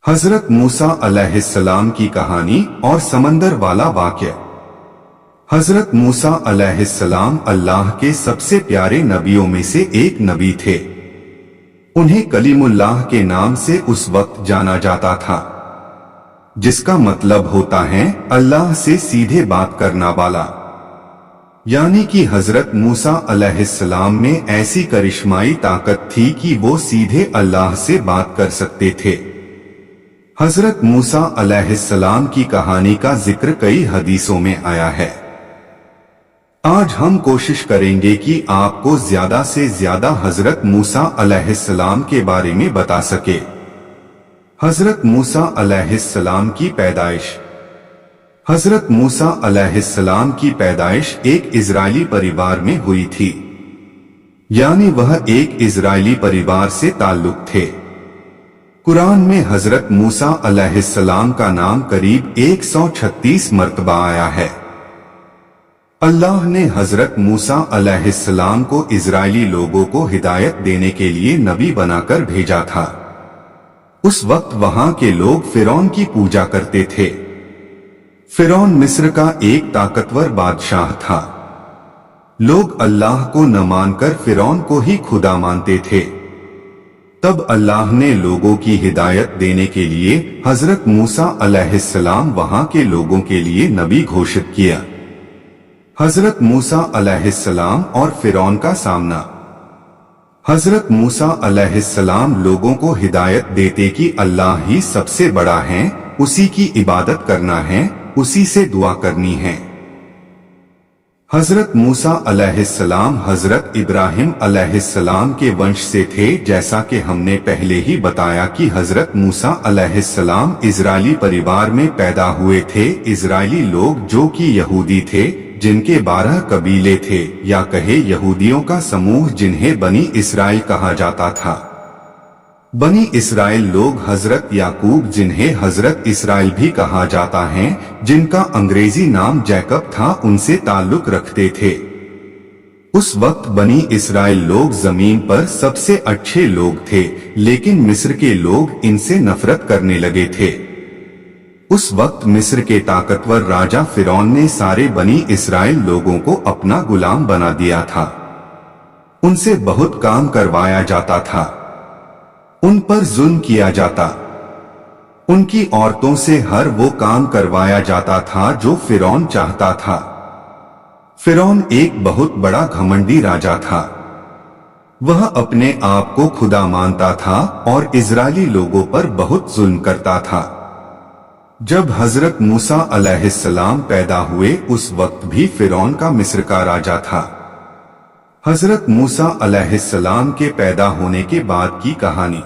हजरत मूसा अलैहिस्सलाम की कहानी और समंदर वाला वाक़या। हजरत मूसा अलैहिस्सलाम अल्लाह के सबसे प्यारे नबियों में से एक नबी थे। उन्हें कलीमुल्लाह के नाम से उस वक्त जाना जाता था, जिसका मतलब होता है अल्लाह से सीधे बात करना वाला। यानी कि हजरत मूसा अलैहिस्सलाम में ऐसी करिश्माई ताकत थी कि वो सीधे अल्लाह से बात कर सकते थे। हजरत मूसा अलैहिस्सलाम की कहानी का जिक्र कई हदीसों में आया है। आज हम कोशिश करेंगे कि आपको ज्यादा से ज्यादा हजरत मूसा अलैहिस्सलाम के बारे में बता सके। हजरत मूसा अलैहिस्सलाम की पैदाइश। हजरत मूसा अलैहिस्सलाम की पैदाइश एक इजरायली परिवार में हुई थी, यानी वह एक इजरायली परिवार से ताल्लुक थे। कुरान में हजरत मूसा अलैहिस्सलाम का नाम करीब 136 मर्तबा आया है। अल्लाह ने हजरत मूसा अलैहिस्सलाम को इजरायली लोगों को हिदायत देने के लिए नबी बनाकर भेजा था। उस वक्त वहां के लोग फिरौन की पूजा करते थे। फिरौन मिस्र का एक ताकतवर बादशाह था। लोग अल्लाह को न मानकर फिरौन को ही खुदा मानते थे। तब अल्लाह ने लोगों की हिदायत देने के लिए हजरत मूसा अलैहिस्सलाम वहां के लोगों के लिए नबी घोषित किया। हजरत मूसा अलैहिस्सलाम और फिरौन का सामना। हजरत मूसा अलैहिस्सलाम लोगों को हिदायत देते कि अल्लाह ही सबसे बड़ा है, उसी की इबादत करना है, उसी से दुआ करनी है। हजरत मूसा अलैहिस्सलाम हजरत इब्राहिम अलैहिस्सलाम के वंश से थे। जैसा कि हमने पहले ही बताया कि हजरत मूसा अलैहिस्सलाम इजरायली परिवार में पैदा हुए थे। इजरायली लोग जो कि यहूदी थे, जिनके 12 कबीले थे, या कहे यहूदियों का समूह, जिन्हें बनी इसराइल कहा जाता था। बनी इसराइल लोग हजरत याकूब, जिन्हें हजरत इसराइल भी कहा जाता है, जिनका अंग्रेजी नाम जैकब था, उनसे ताल्लुक रखते थे। उस वक्त बनी इसराइल लोग जमीन पर सबसे अच्छे लोग थे, लेकिन मिस्र के लोग इनसे नफरत करने लगे थे। उस वक्त मिस्र के ताकतवर राजा फिरौन ने सारे बनी इसराइल लोगों को अपना गुलाम बना दिया था। उनसे बहुत काम करवाया जाता था, उन पर जुल्म किया जाता। उनकी औरतों से हर वो काम करवाया जाता था जो फिरौन चाहता था। फिरौन एक बहुत बड़ा घमंडी राजा था। वह अपने आप को खुदा मानता था और इजरायली लोगों पर बहुत जुल्म करता था। जब हजरत मूसा अलैहिस्सलाम पैदा हुए, उस वक्त भी फिरौन का मिस्र का राजा था। हजरत मूसा अलैहिस्सलाम के पैदा होने के बाद की कहानी।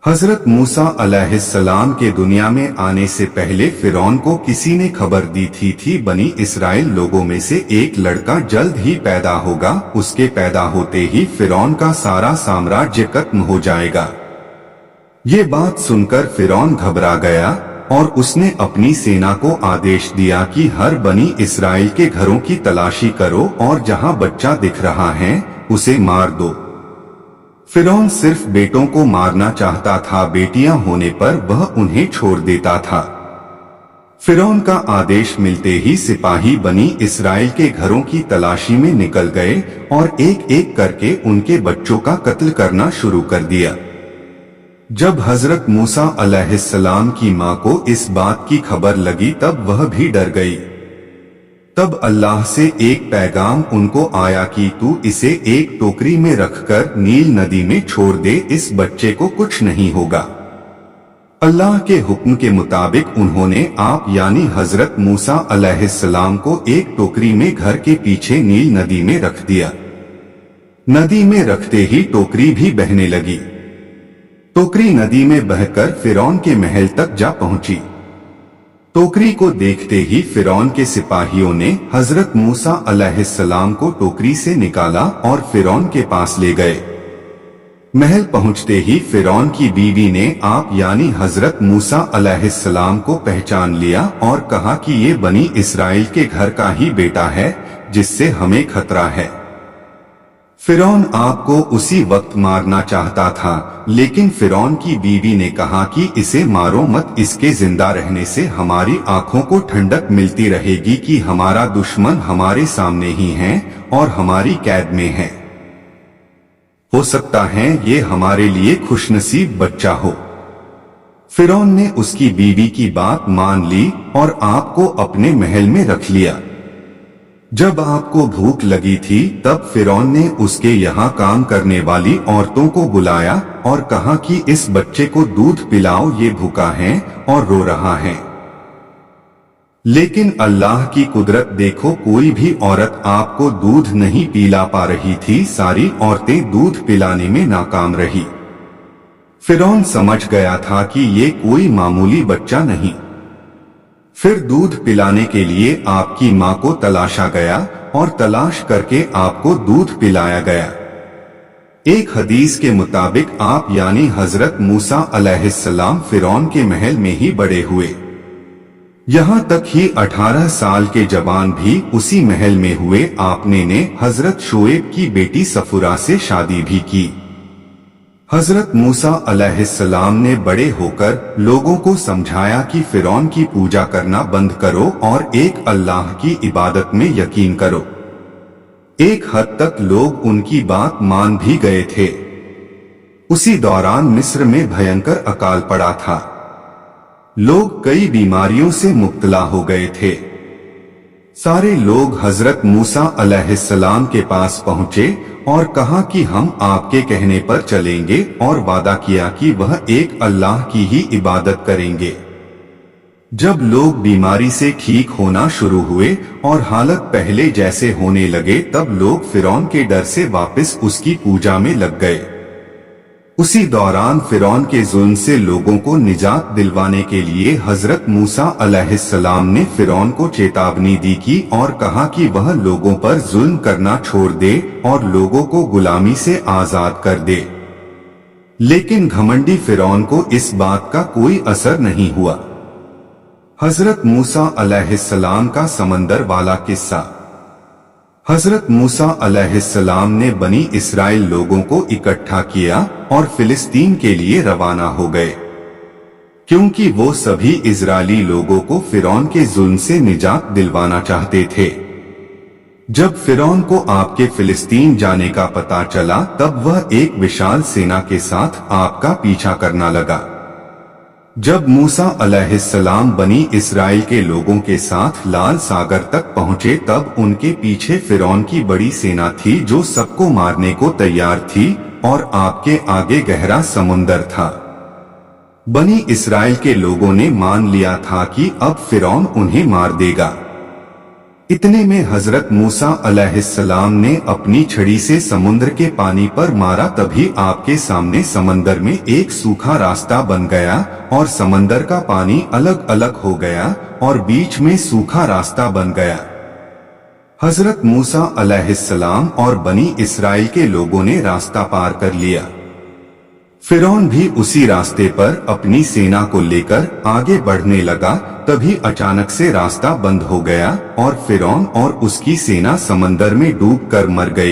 हजरत मूसा अलैहिस्सलाम के दुनिया में आने से पहले फिरौन को किसी ने खबर दी थी बनी इसराइल लोगों में से एक लड़का जल्द ही पैदा होगा। उसके पैदा होते ही फिरौन का सारा साम्राज्य खत्म हो जाएगा। ये बात सुनकर फिरौन घबरा गया और उसने अपनी सेना को आदेश दिया कि हर बनी इसराइल के घरों की तलाशी करो और जहां बच्चा दिख रहा है उसे मार दो। फिरौन सिर्फ बेटों को मारना चाहता था, बेटियां होने पर वह उन्हें छोड़ देता था। फिरौन का आदेश मिलते ही सिपाही बनी इसराइल के घरों की तलाशी में निकल गए और एक एक करके उनके बच्चों का कत्ल करना शुरू कर दिया। जब हजरत मूसा अलैहिस्सलाम की मां को इस बात की खबर लगी, तब वह भी डर गई। तब अल्लाह से एक पैगाम उनको आया कि तू इसे एक टोकरी में रखकर नील नदी में छोड़ दे, इस बच्चे को कुछ नहीं होगा। अल्लाह के हुक्म के मुताबिक उन्होंने आप यानी हजरत मूसा अलैहिस्सलाम को एक टोकरी में घर के पीछे नील नदी में रख दिया। नदी में रखते ही टोकरी भी बहने लगी। टोकरी नदी में बहकर फिरौन के महल तक जा पहुंची। टोकरी को देखते ही फिरौन के सिपाहियों ने हजरत मूसा अलैहिस्सलाम को टोकरी से निकाला और फिरौन के पास ले गए। महल पहुंचते ही फिरौन की बीवी ने आप यानी हजरत मूसा अलैहिस्सलाम को पहचान लिया और कहा कि ये बनी इसराइल के घर का ही बेटा है, जिससे हमें खतरा है। फिरौन आपको उसी वक्त मारना चाहता था, लेकिन फिरौन की बीवी ने कहा कि इसे मारो मत, इसके जिंदा रहने से हमारी आंखों को ठंडक मिलती रहेगी कि हमारा दुश्मन हमारे सामने ही है और हमारी कैद में है। हो सकता है ये हमारे लिए खुशनसीब बच्चा हो। फिरौन ने उसकी बीवी की बात मान ली और आपको अपने महल में रख लिया। जब आपको भूख लगी थी तब फिरौन ने उसके यहाँ काम करने वाली औरतों को बुलाया और कहा कि इस बच्चे को दूध पिलाओ, ये भूखा है और रो रहा है। लेकिन अल्लाह की कुदरत देखो, कोई भी औरत आपको दूध नहीं पिला पा रही थी, सारी औरतें दूध पिलाने में नाकाम रही। फिरौन समझ गया था कि ये कोई मामूली बच्चा नहीं। फिर दूध पिलाने के लिए आपकी माँ को तलाशा गया और तलाश करके आपको दूध पिलाया गया। एक हदीस के मुताबिक आप यानी हजरत मूसा अलैहिस्सलाम फिरौन के महल में ही बड़े हुए। यहाँ तक ही 18 साल के जवान भी उसी महल में हुए। आपने ने हजरत शोएब की बेटी सफुरा से शादी भी की। हजरत मूसा अलैहिस्सलाम ने बड़े होकर लोगों को समझाया कि फिरौन की पूजा करना बंद करो और एक अल्लाह की इबादत में यकीन करो। एक हद तक लोग उनकी बात मान भी गए थे। उसी दौरान मिस्र में भयंकर अकाल पड़ा था। लोग कई बीमारियों से मुब्तला हो गए थे। सारे लोग हजरत मूसा अलैहिस्सलाम के पास पहुंचे और कहा कि हम आपके कहने पर चलेंगे, और वादा किया कि वह एक अल्लाह की ही इबादत करेंगे। जब लोग बीमारी से ठीक होना शुरू हुए और हालत पहले जैसे होने लगे, तब लोग फिरौन के डर से वापस उसकी पूजा में लग गए। उसी दौरान फिरौन के जुल्म से लोगों को निजात दिलवाने के लिए हजरत मूसा अलैहिस्सलाम ने फिरौन को चेतावनी दी की और कहा कि वह लोगों पर जुल्म करना छोड़ दे और लोगों को गुलामी से आजाद कर दे। लेकिन घमंडी फिरौन को इस बात का कोई असर नहीं हुआ। हजरत मूसा अलैहिस्सलाम का समंदर वाला किस्सा। हजरत मूसा अलैहिस्सलाम ने बनी इस्राएल लोगों को इकट्ठा किया और फिलिस्तीन के लिए रवाना हो गए, क्योंकि वो सभी इजरायली लोगों को फिरौन के जुल्म से निजात दिलवाना चाहते थे। जब फिरौन को आपके फिलिस्तीन जाने का पता चला, तब वह एक विशाल सेना के साथ आपका पीछा करना लगा। जब मूसा अलैहिस्सलाम बनी इस्राएल के लोगों के साथ लाल सागर तक पहुंचे, तब उनके पीछे फिरौन की बड़ी सेना थी जो सबको मारने को तैयार थी, और आपके आगे गहरा समुंदर था। बनी इस्राएल के लोगों ने मान लिया था कि अब फिरौन उन्हें मार देगा। इतने में हजरत मूसा अलैहिस्सलाम ने अपनी छड़ी से समुद्र के पानी पर मारा, तभी आपके सामने समंदर में एक सूखा रास्ता बन गया और समंदर का पानी अलग अलग हो गया और बीच में सूखा रास्ता बन गया। हजरत मूसा अलैहिस्सलाम और बनी इस्राएल के लोगों ने रास्ता पार कर लिया। फिरौन भी उसी रास्ते पर अपनी सेना को लेकर आगे बढ़ने लगा। तभी अचानक से रास्ता बंद हो गया और फिरौन और उसकी सेना समंदर में डूबकर मर गई।